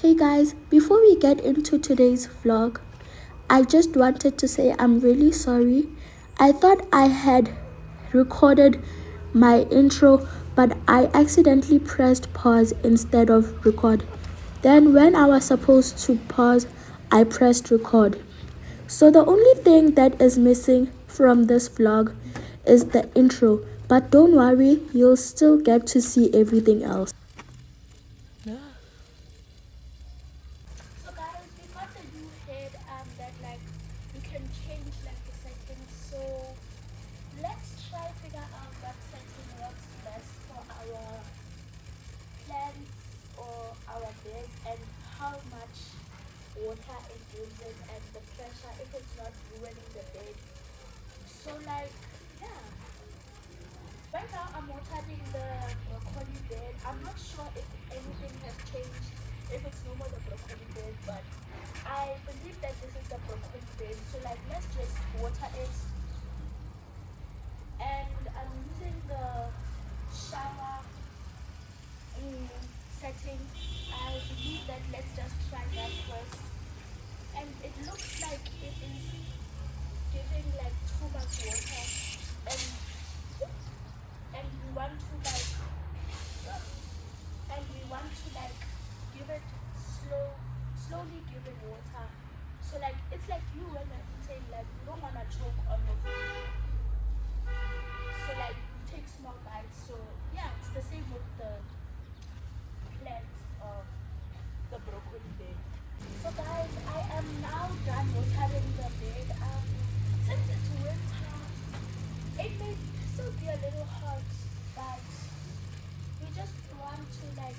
Hey guys, before we get into today's vlog, I just wanted to say I'm really sorry. I thought I had recorded my intro, but I accidentally pressed pause instead of record. Then, when I was supposed to pause, I pressed record. So, the only thing that is missing from this vlog is the intro, but don't worry, you'll still get to see everything else. So guys, we got the new head that like you can change like the settings. So let's try figure out what setting works best for our plants or our bed and how much water it uses and the pressure if it's not ruining the bed. So like yeah. Right now I'm watering the broccoli bed. I'm not sure if anything has changed, if it's no more the broccoli bed, but I believe that this is the broccoli bed. So like let's just water it. And I'm using the shower setting. I believe that let's just try that first. And it looks like it is giving like too much water. And we want to like give it slowly give it water. So like it's like you when you're eating, like you don't want to choke on the food. So like you take small bites. So yeah, it's the same with the plants of the broccoli bed. So guys, I am now done watering the bed. Since it's winter, it may still be a little hot, but we just want to like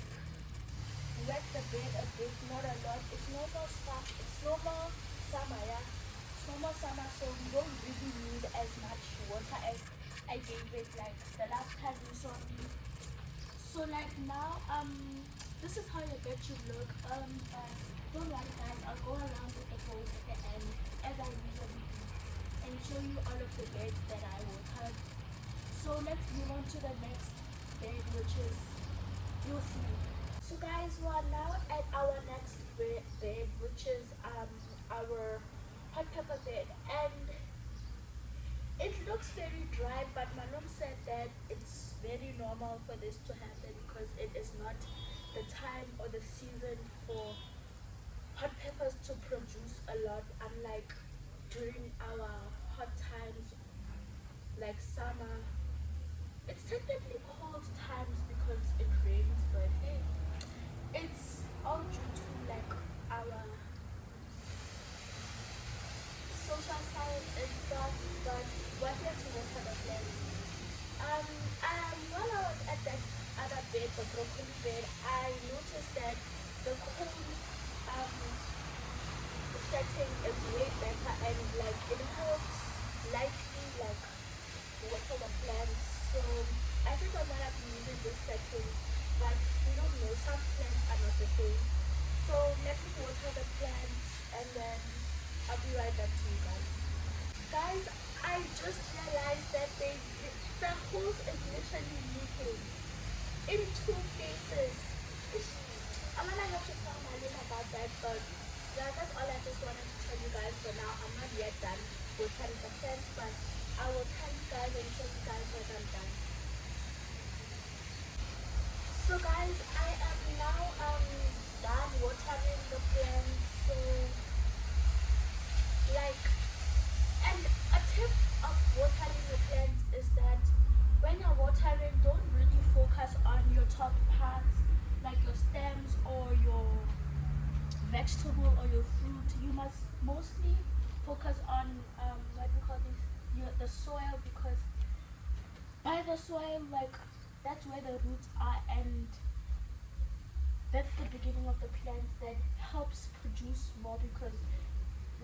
wet the bed a bit, not a lot. It's normal stuff. It's normal summer, yeah. It's normal summer, so we don't really need as much water as I gave it like the last time you saw me. So like now, this is how your bed should look. Don't worry guys, I'll go around with the pose at the end as I usually do and show you all of the beds that I watered. So let's move on to the next bed, which is you'll see. So guys, we are now at our next bed, which is our hot pepper bed, and it looks very dry, but my mom said that it's very normal for this to happen because it is not the time or the season for hot peppers to produce a lot, unlike during our hot times like summer. It's technically cold times because it rains, but hey, it's all due to like our social science and stuff, but we're here to water the plants. While I was at that other bed, the broccoli bed, I noticed that the cold setting is way better and like it helps lightly like water the plants. So I think I'm gonna be using this setting, but we don't know, some plants are not the same. So let me water the plants and then I'll be right back to you guys. Guys, I just realized that the hose is literally leaking in two places. I'm gonna have to tell my mom about that, but yeah, that's all I just wanted to tell you guys for now. I'm not yet done watering the plants, but I will tell you guys and show you guys when I'm done. So guys, I am now done watering the plants. So like, and a tip of watering the plants is that when you're watering, don't really focus on your top parts like your stems or your vegetable or your fruit. You must mostly focus on what we call this, the soil, because by the soil, like that's where the roots are, and that's the beginning of the plant that helps produce more. Because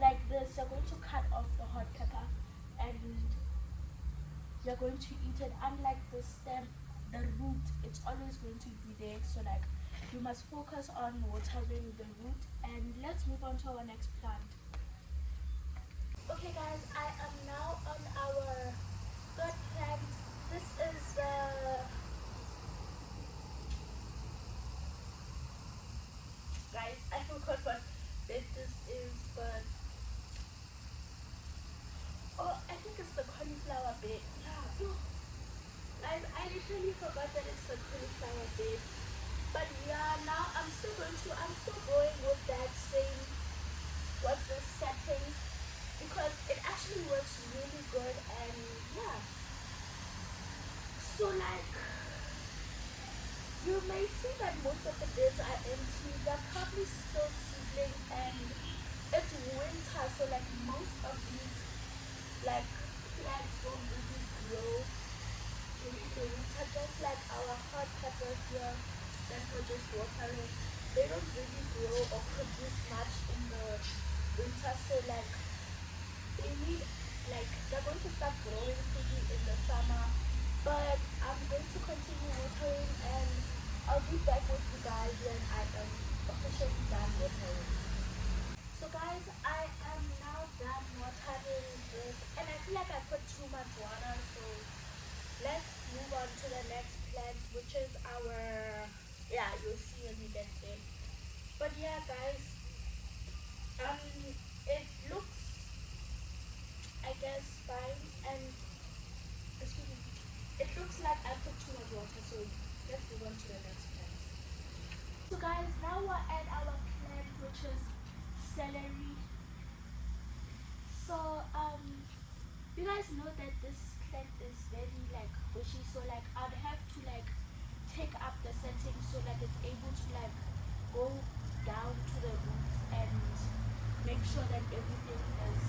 like this, you're going to cut off the hot pepper and you're going to eat it. Unlike the stem, the root, it's always going to be there. So like you must focus on watering the root. And let's move on to our next plant. Okay guys, I am now on our third plant. This is guys, I the cauliflower bed. Yeah. Yo, I literally forgot that it's the cauliflower bed. But yeah, now I'm still going with that same, what's the setting, because it actually works really good. And yeah, so like, you may see that most of the beds are empty. They're probably still seedlings, and it's winter, so like most of these like plants don't really grow during the winter, just like our hot peppers here that we're just watering. They don't really grow or produce much in the winter, so like they need, like, they're going to start growing quickly in the summer. But I'm going to continue watering, and I'll be back with you guys when I am officially done watering. So guys, I am now done watering this, and I feel like I put too much water, so let's move on to the next plant, which is our, yeah, you'll see when we get there. But yeah guys, it looks, I guess, fine, and excuse me, it looks like I put too much water, so let's move on to the next plant. So guys, now we're at our plant, which is celery. So you guys know that this plant is very like bushy, so like I'd have to like take up the setting so that it's able to like go down to the roots and make sure that everything is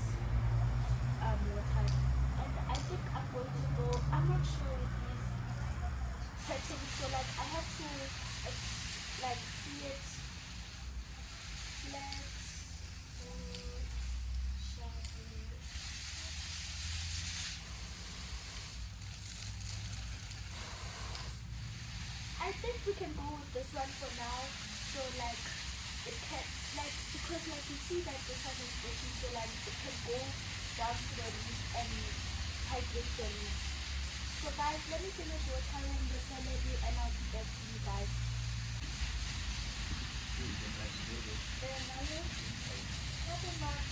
watered. And I think I'm going to go, I'm not sure with these settings, so like I have to like see it flat or sharply. I think we can go with this one for now. So like it can, like, because like you see that this one is bushy, so like it can go down to the roots and hydrate the roots. So guys, let me finish watering the celery and I'll be back to you guys. Nothing much.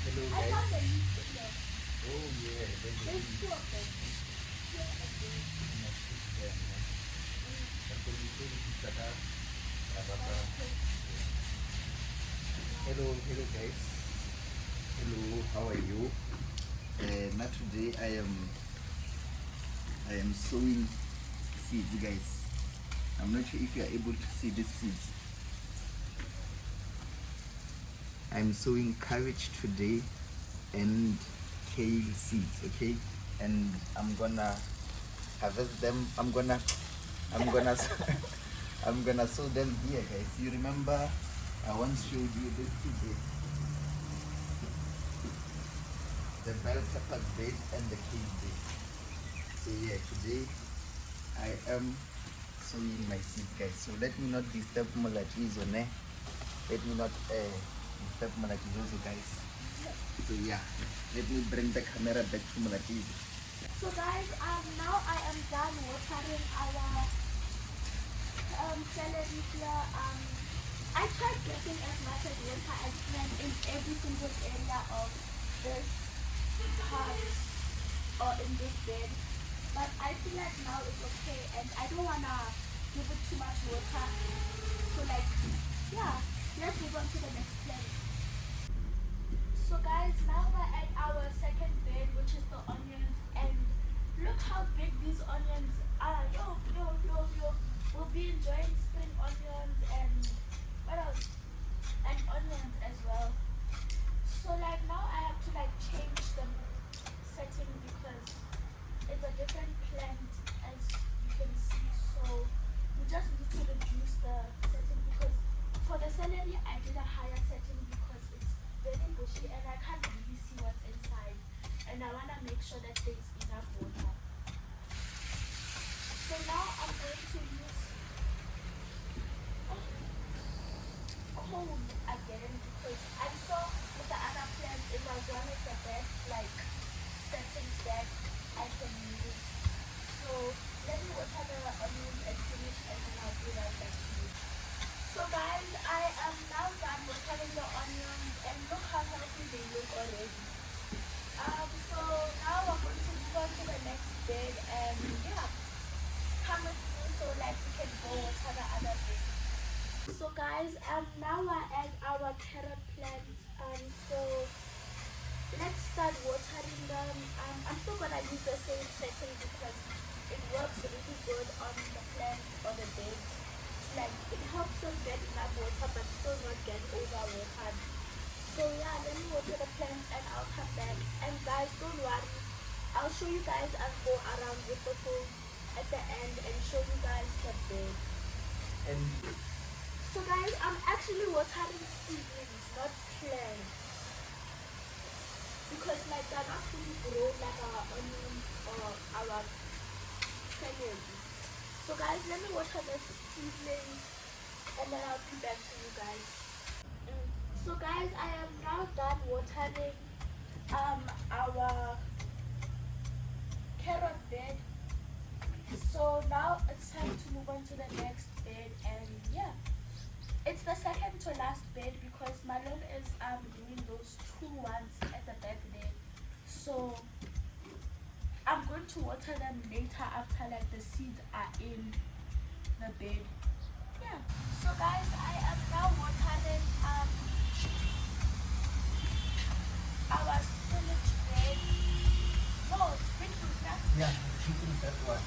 Hello I guys. found a leaf here. Oh yeah, There's two of them. Here and there. Hello guys. Hello, how are you? Now today I am sowing seeds, guys. I'm not sure if you are able to see these seeds. I'm sowing cabbage today and kale seeds, okay? And I'm gonna harvest them. I'm gonna I'm gonna sow them here, guys. You remember I once showed you this two beds, the bell pepper bed and the kale bed. So yeah, today I am sowing my seeds, guys. So let me not disturb Mlatizo, ne? Let me not disturb Mlatizo, guys. So yeah, let me bring the camera back to Mlatizo. So guys, now I am done watering our celery here. I tried getting as much as water as can in every single area of this part or in this bed, but I feel like now it's okay, and I don't wanna give it too much water. So like, yeah, let's move on to the next plant. So guys, now we're at our second bed, which is the onions, and look how big these onions are. Yo. We'll be enjoying spring onions and what else? And onions as well. So like now I have to like change the setting because it's a different plant, as you can see. So we just need to reduce the setting, because for the celery I did a higher setting because it's very bushy and I can't really see what's inside, and I want to make sure that there's enough water. So now I'm going to use cold again, because I saw with the other plants it was one of the best like settings that I can use. So let me water the onions and finish, and then I'll be right back to you. So guys, I am bed and yeah, come with me so like we can go water the other bed. So guys, now we're at our carrot plants. So let's start watering them. I'm still gonna use the same setting because it works really good on the plants or the beds. Like it helps them get enough water but still not get overwatered. So yeah, let me water the plants and I'll come back. And guys, don't worry. I'll show you guys and go around with the phone at the end and show you guys the bed. And So guys, I'm actually watering seedlings, not plants. Because like they're not fully grown like our onion or our celery. So guys, let me water the seedlings and then I'll be back to you guys. So guys, I am now done watering our carrot bed. So now it's time to move on to the next bed and yeah. It's the second to last bed because Malone is doing those two ones at the back there. So I'm going to water them later after like the seeds are in the bed. Yeah. So guys, I am now watering our spinach bed. No, it's beetroot, huh? yeah, keeping that one.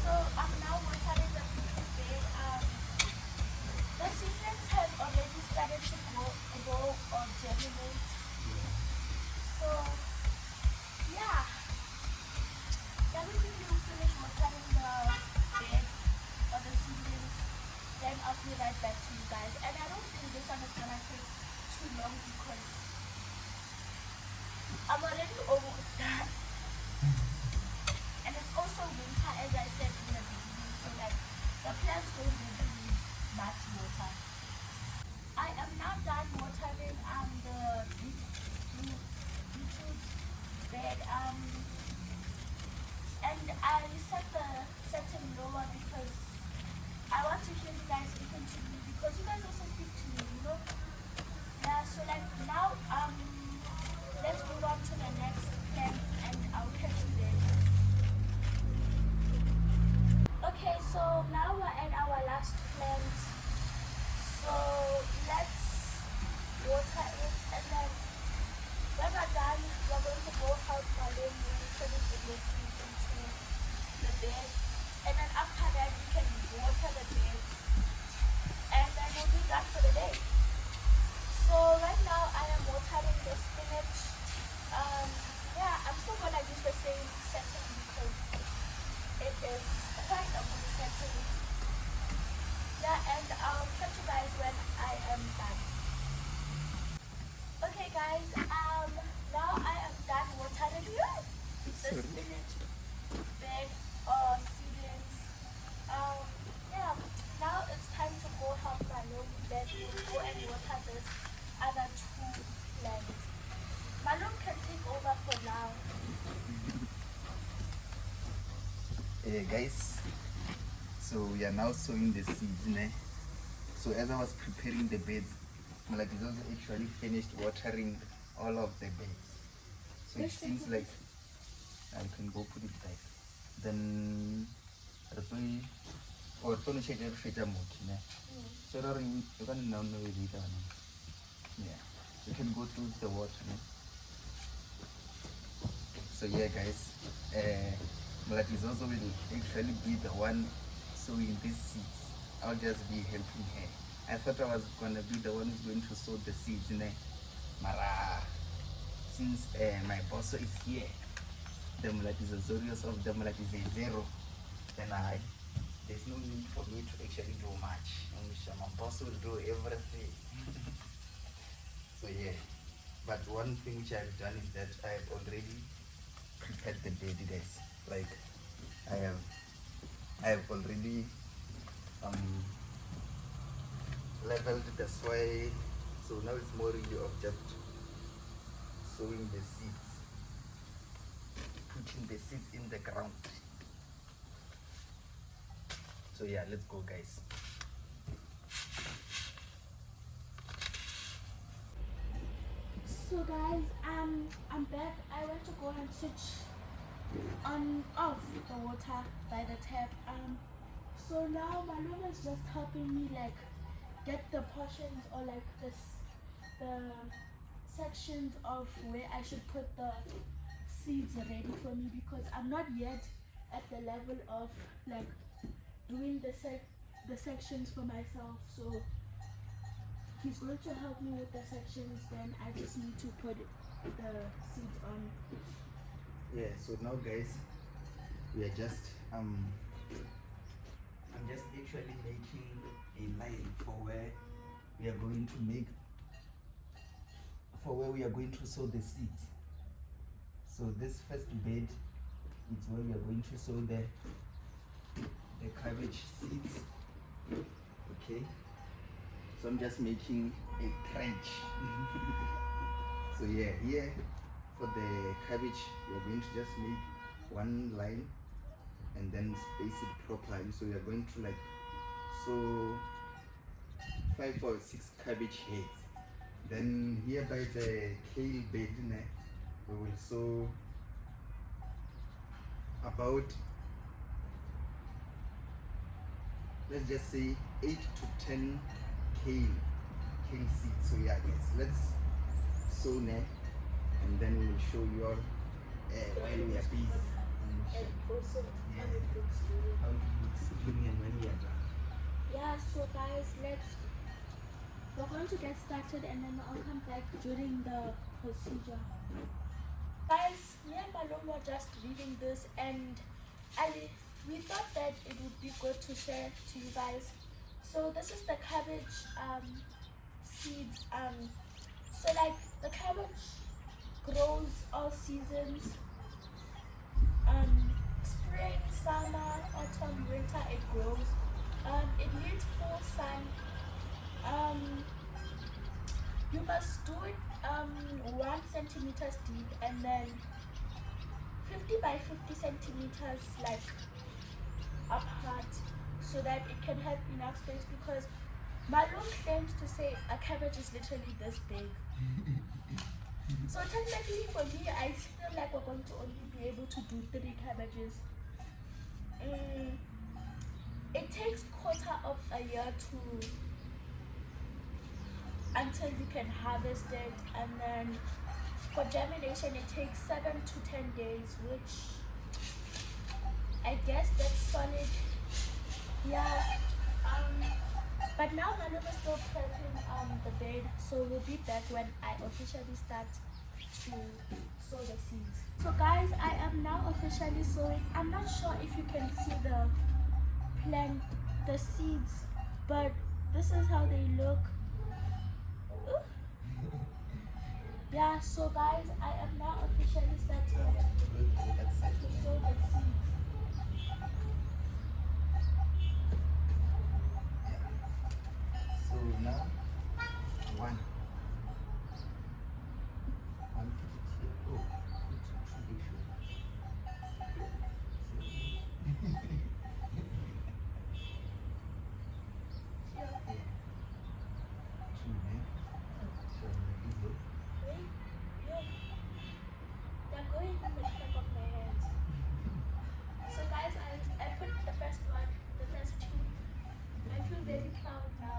So I'm now watering the beetroot bed. The seedlings has already started to grow or germinate. So yeah. Let me quickly finish watering the bed or the seedlings. Then I'll be right back to you guys. And I don't think this one is gonna take too long because I'm already almost done. And it's also winter as I said in the beginning, so like the plants don't really need much water. I am now done watering the beetroot bed and I set the setting lower because I want to hear you guys speaking to me because you guys also speak to me, you know? Yeah, so like now let's move on to the next plant and I'll catch you there. Okay, so now we're at our last plant. So let's water it and then when we're done, we're going to go help Malone finish with the seeds into the bed. And then after that, we can water the bed. And then we'll be done for the day. So right now, I am watering the spinach. Yeah, I'm still going to use the same setting because it is quite a good setting. Yeah, and I'll catch you guys when I am done. Okay guys, now I am done watering the spinach bed or seedlings. Yeah, now it's time to go help Malone. Then we'll go and water this other two plants. Malone can take over for now. Guys, so we are now sowing the seeds. So as I was preparing the beds, Mlatizo actually finished watering all of the beds. So it seems like I can go put it back. Then or to check if it's a mochi. So you can now know it. Yeah, you can go to the water. So yeah guys, Mlatizo will actually be the one sowing these seeds. I'll just be helping her. I thought I was gonna be the one who's going to sow the seeds, Mara. Since my boss is here, the Mlatizo Zorios of the Mlatizo Zero, then there's no need for me to actually do much. My boss will do everything. So yeah, but one thing which I've done is that I have already prepared the bed, guys. Like I have already leveled the soil, so now it's more really of just sowing the seeds, putting the seeds in the ground. So yeah, let's go guys. So guys, I'm back. I went to go and switch on off water by the tap. So now my mom is just helping me like get the portions or like the sections of where I should put the seeds ready for me, because I'm not yet at the level of like doing the sections for myself. So he's going to help me with the sections, then I just need to put the seeds on. Yeah, so now guys, we are just I'm just actually making a line for where we are going to sow the seeds. So this first bed is where we are going to sow the cabbage seeds. Okay, so I'm just making a trench. So yeah, here for the cabbage we are going to just make one line and then space it properly. So we are going to like sow 5 or 6 cabbage heads. Then here by the kale bed, we will sow about, let's just say 8 to 10 kale seeds. So yeah guys, let's sow now and then we will show you all while we are busy. And also Yeah. how it looks good. How it looks during and when we are done. Yeah, so guys, we're going to get started and then I'll come back during the procedure. Guys, me and Malone were just reading this and we thought that it would be good to share to you guys. So this is the cabbage seeds. So like the cabbage grows all seasons. Spring, summer, autumn, winter, it grows. It needs full sun. You must do it 1 centimeters deep and then 50 by 50 centimeters like apart, so that it can have enough space, because Malone claims to say a cabbage is literally this big. So technically for me, I feel like we're going to only be able to do 3 cabbages. It takes quarter of a year until you can harvest it, and then for germination it takes 7 to 10 days, which I guess that's solid. Yeah. But now my mom is still prepping the bed, so we'll be back when I officially start to sow the seeds. So guys, I am now officially sowing. I'm not sure if you can see the seeds, but this is how they look. Ooh. Yeah, so guys, I am now officially starting to sow the seeds. So now, one. Oh, They're going in the back of my hands. So guys, I put the first one, the first 2. I feel very proud now.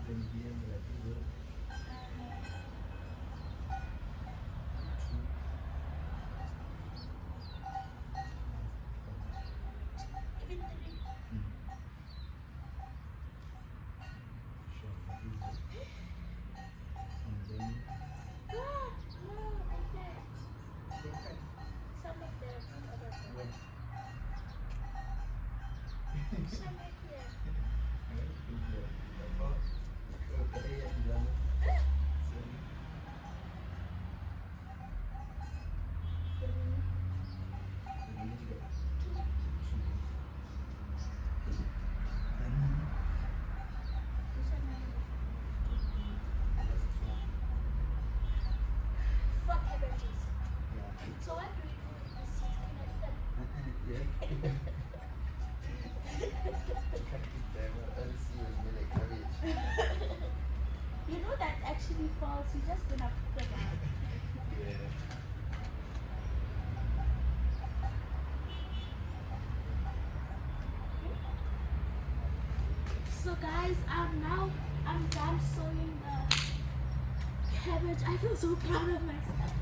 Then here, Mlatizo. Even 3. Sure, Mlatizo. And then Ah, no, they fell. Some of them, other them. when Some right here. This one I have. 4 cabbages. So what do we do with the seeds? Can I eat them? You know that actually falls, you're just gonna put them out. So guys, now I'm done sowing the cabbage. I feel so proud of myself.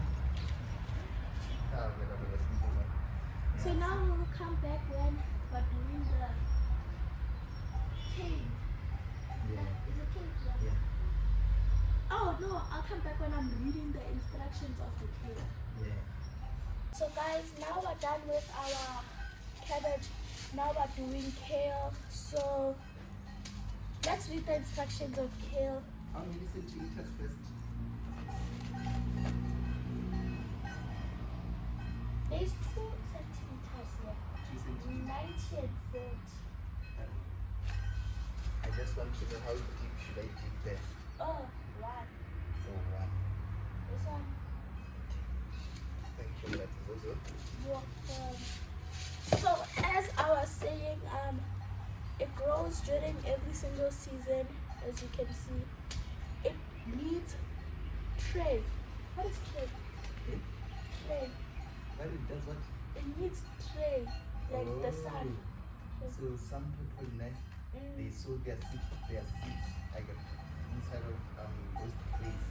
So now we'll come back when we're doing the cake. Yeah. Is it cake? Yeah. Oh no, I'll come back when I'm reading the instructions of the cake. Yeah. So guys, now we're done with our cabbage. Now we're doing kale. So let's read the instructions of kale. How many centimeters first? There's 2 centimeters here. 2 centimeters. 90 and 40. I just want to know how deep should I dig there? Oh, 1. Oh, one. This one. Thank you, Mlatizo. You're welcome. So as I was saying, it grows during every single season, as you can see. It needs tray. What is tray? Tray. But it does what? It needs tray, like the sun. So some people they sow their seeds like inside of those trays.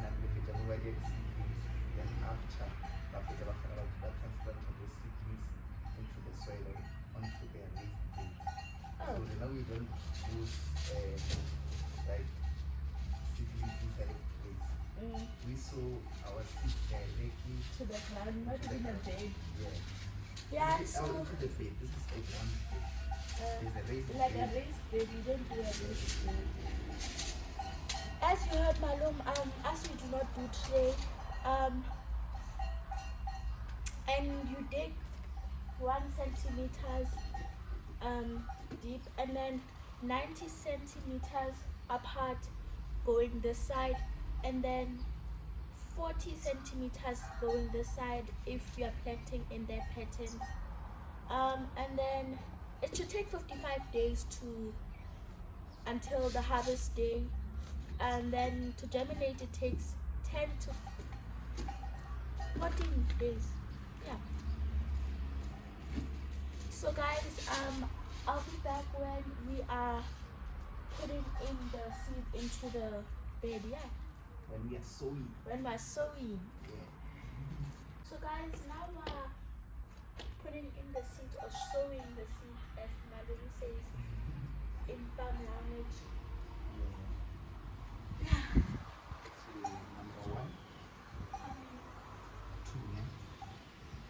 And if it's already seedlings, then after that transplant those seedlings into the soil or onto their raised beds. So now we don't use like seedlings inside of trays. We sow our seeds directly To the ground, not in a bed. Yeah. Yeah, This is so out to the bed. This is a ground bed. There's a raised like bed. a raised bed, you don't do a raised bed. As you heard, Malum, as we do not do tray, and you dig 1 centimeters deep, and then 90 centimeters apart going this side, and then 40 centimeters going this side if you are planting in that pattern. And then it should take 55 days until the harvest day, and then to germinate it takes 10 to 14 days. Yeah. So guys, I'll be back when we are putting in the seeds into the bed. Yeah. When we are sowing. When we're sowing. Yeah. So guys, now we're putting in the seeds or sowing the seeds, as Madam says in farm language. Yeah. So number 1, 2, yeah.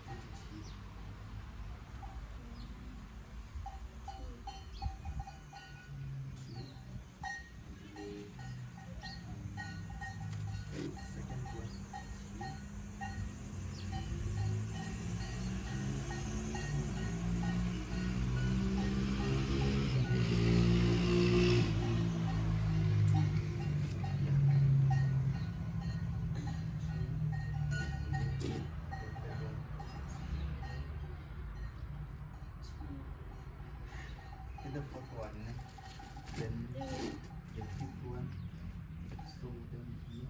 Put it here. 2. Second one. 3. The 4th one, then the 5th one, so then here,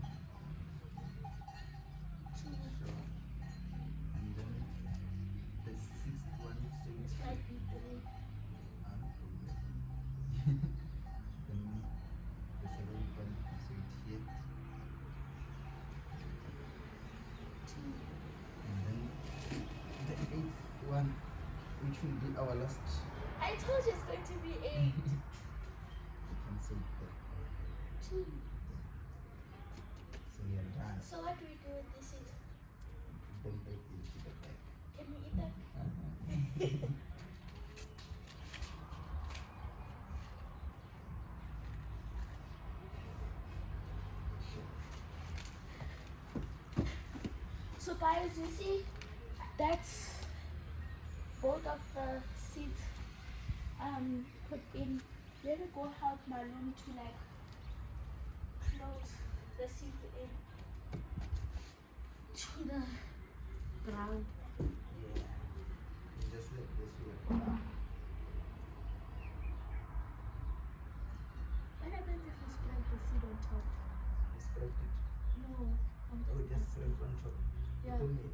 so, and then the 6th one, so it's Might be 3. then the 7th one, so it's here, 2. and then the 8th one, which will be our last. I told you it's going to be 8. You can see that. 2. So we are done. So what do we do with this seed? Put them back into the bag. Can we eat them? So guys, you see, that's both of the seeds put in. Let me go help my room to like close the seeds in to the ground. Yeah. You just let this one. What happens if we spread the seed on top? Spread it. No, on Oh, the just spread it on top. Yeah. You don't need.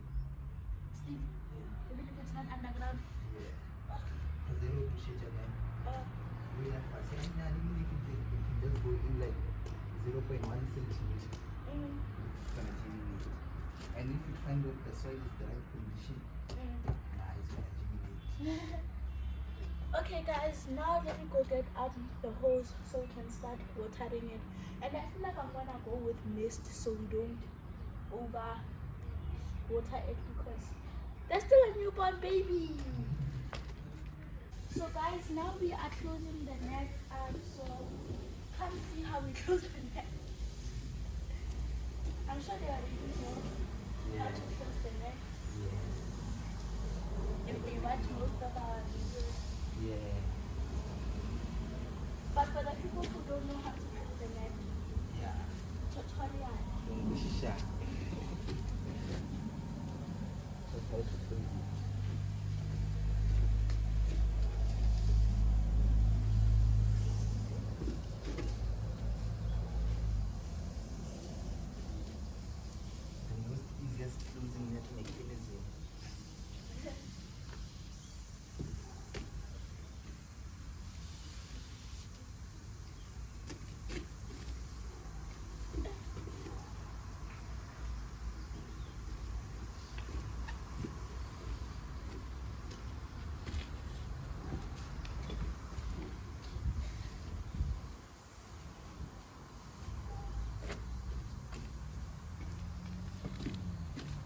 Still, Yeah. even if it's not underground. Yeah. Because they will push it, man. Uh, You going that fast. Yeah, yeah, even if it can just go in like 0.1 centimeter, it's gonna germinate. And if you find out the soil is the right condition, nah, it's gonna germinate. Okay guys, now let me go get the hose so we can start watering it. And I feel like I'm gonna go with mist so we don't over water it because there's still a newborn baby. So guys, now we are closing the net. So come see how we close the net. I'm sure they already know how to close the net. If they watch most of our videos. Yeah. But for the people who don't know how to close the net, Yeah. tutorial. Shisha. That's how to close it. The most easiest closing net mechanism.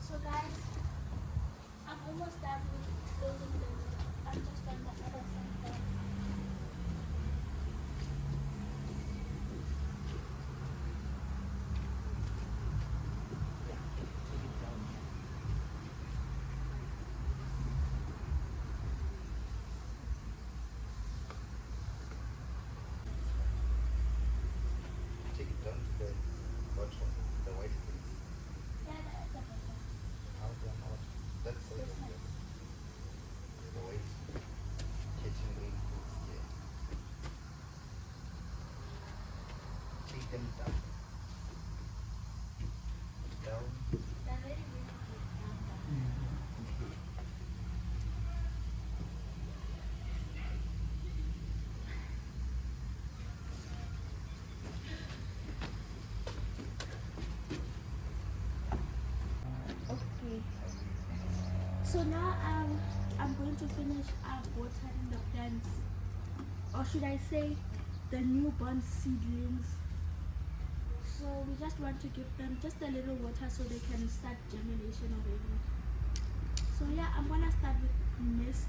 So guys, I'm almost done with closing the net. I'm just on the other side now. Take it down. Take it down to the bottom, the white things. Yeah, the bottom. Out and out. That's so This side. the white catching rain things, yeah. Take them down. Down. They're very, very good now. Okay. Okay. So now I'm going to finish watering the plants, or should I say, the newborn seedlings. So we just want to give them just a little water so they can start germination already. So yeah, I'm gonna start with mist,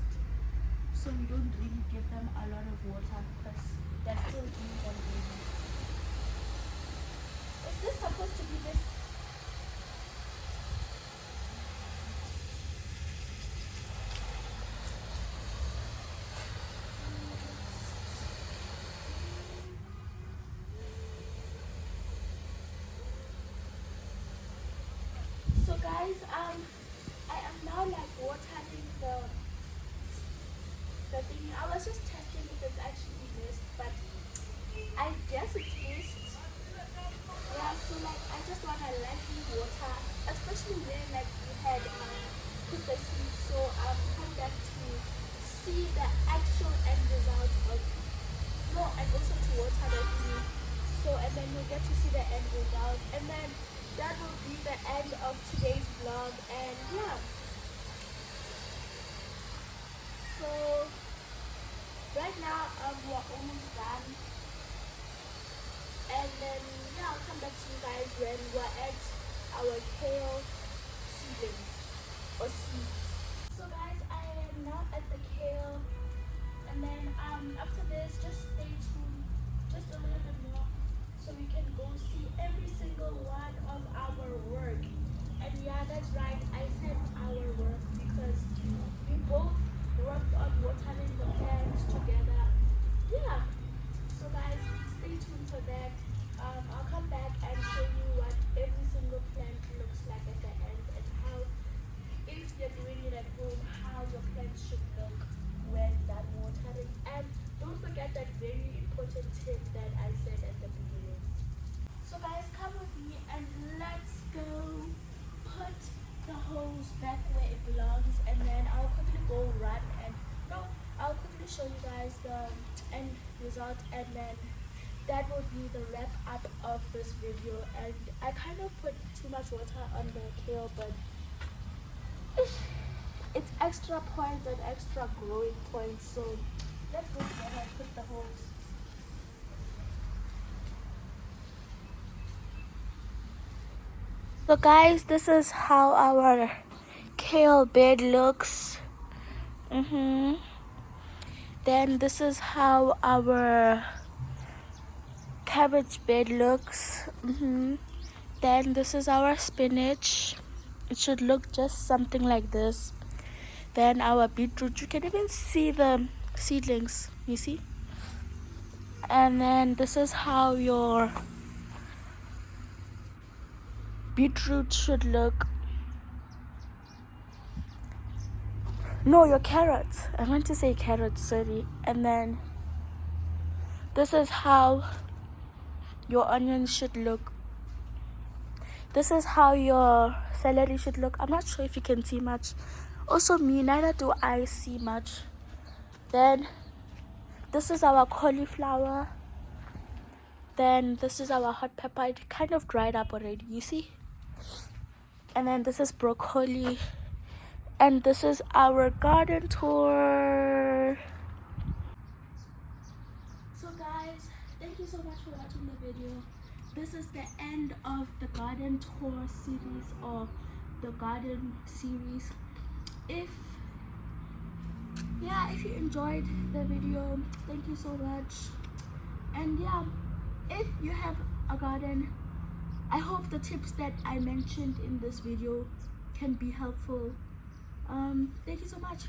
so we don't really give them a lot of water because they're still newborn babies. Is this supposed to be this? So guys, I am now like watering the thing. I was just testing if it's actually mist, but I guess it's mist. Yeah, so like I just wanna lightly water, especially when like we had put the seeds. So come back to see the actual end result of and also to water the thing. So and then you'll get to see the end result, and then that will be the end of today's vlog. And yeah, so right now we're almost done, and then yeah, I'll come back to you guys when we're at our kale seedlings or seeds. So guys, I am now at the kale, and then after this, just stay tuned just a little bit more so we can go see every single one of our work. And yeah, that's right, I said our work because we both worked on watering the plants together. Yeah, so guys, stay tuned for that. I'll come back and show you what every single plant looks like at the end, and how, if you're doing it at home, how your plants should look when done watering. And don't forget that very important tip that I said at the beginning. So guys, come with me and let's go put the hose back where it belongs, and then I'll quickly go run and no, I'll quickly show you guys the end result, and then that will be the wrap up of this video. And I kind of put too much water on the kale, but it's extra points and extra growing points, so let's go ahead and put the holes. So guys, this is how our kale bed looks. Then this is how our cabbage bed looks. Then this is our spinach. It should look just something like this. Then our beetroot, you can even see the seedlings, you see? And then this is how your beetroot should look. No, your carrots. I meant to say carrots, sorry. And then this is how your onions should look. This is how your celery should look. I'm not sure if you can see much. Also me, neither do I see much. Then this is our cauliflower. Then this is our hot pepper. It kind of dried up already, you see? And then this is broccoli. And this is our garden tour. So guys, thank you so much for watching the video. This is the end of the garden tour series, or the garden series. If you enjoyed the video, thank you so much. And yeah, if you have a garden, I hope the tips that I mentioned in this video can be helpful. Thank you so much.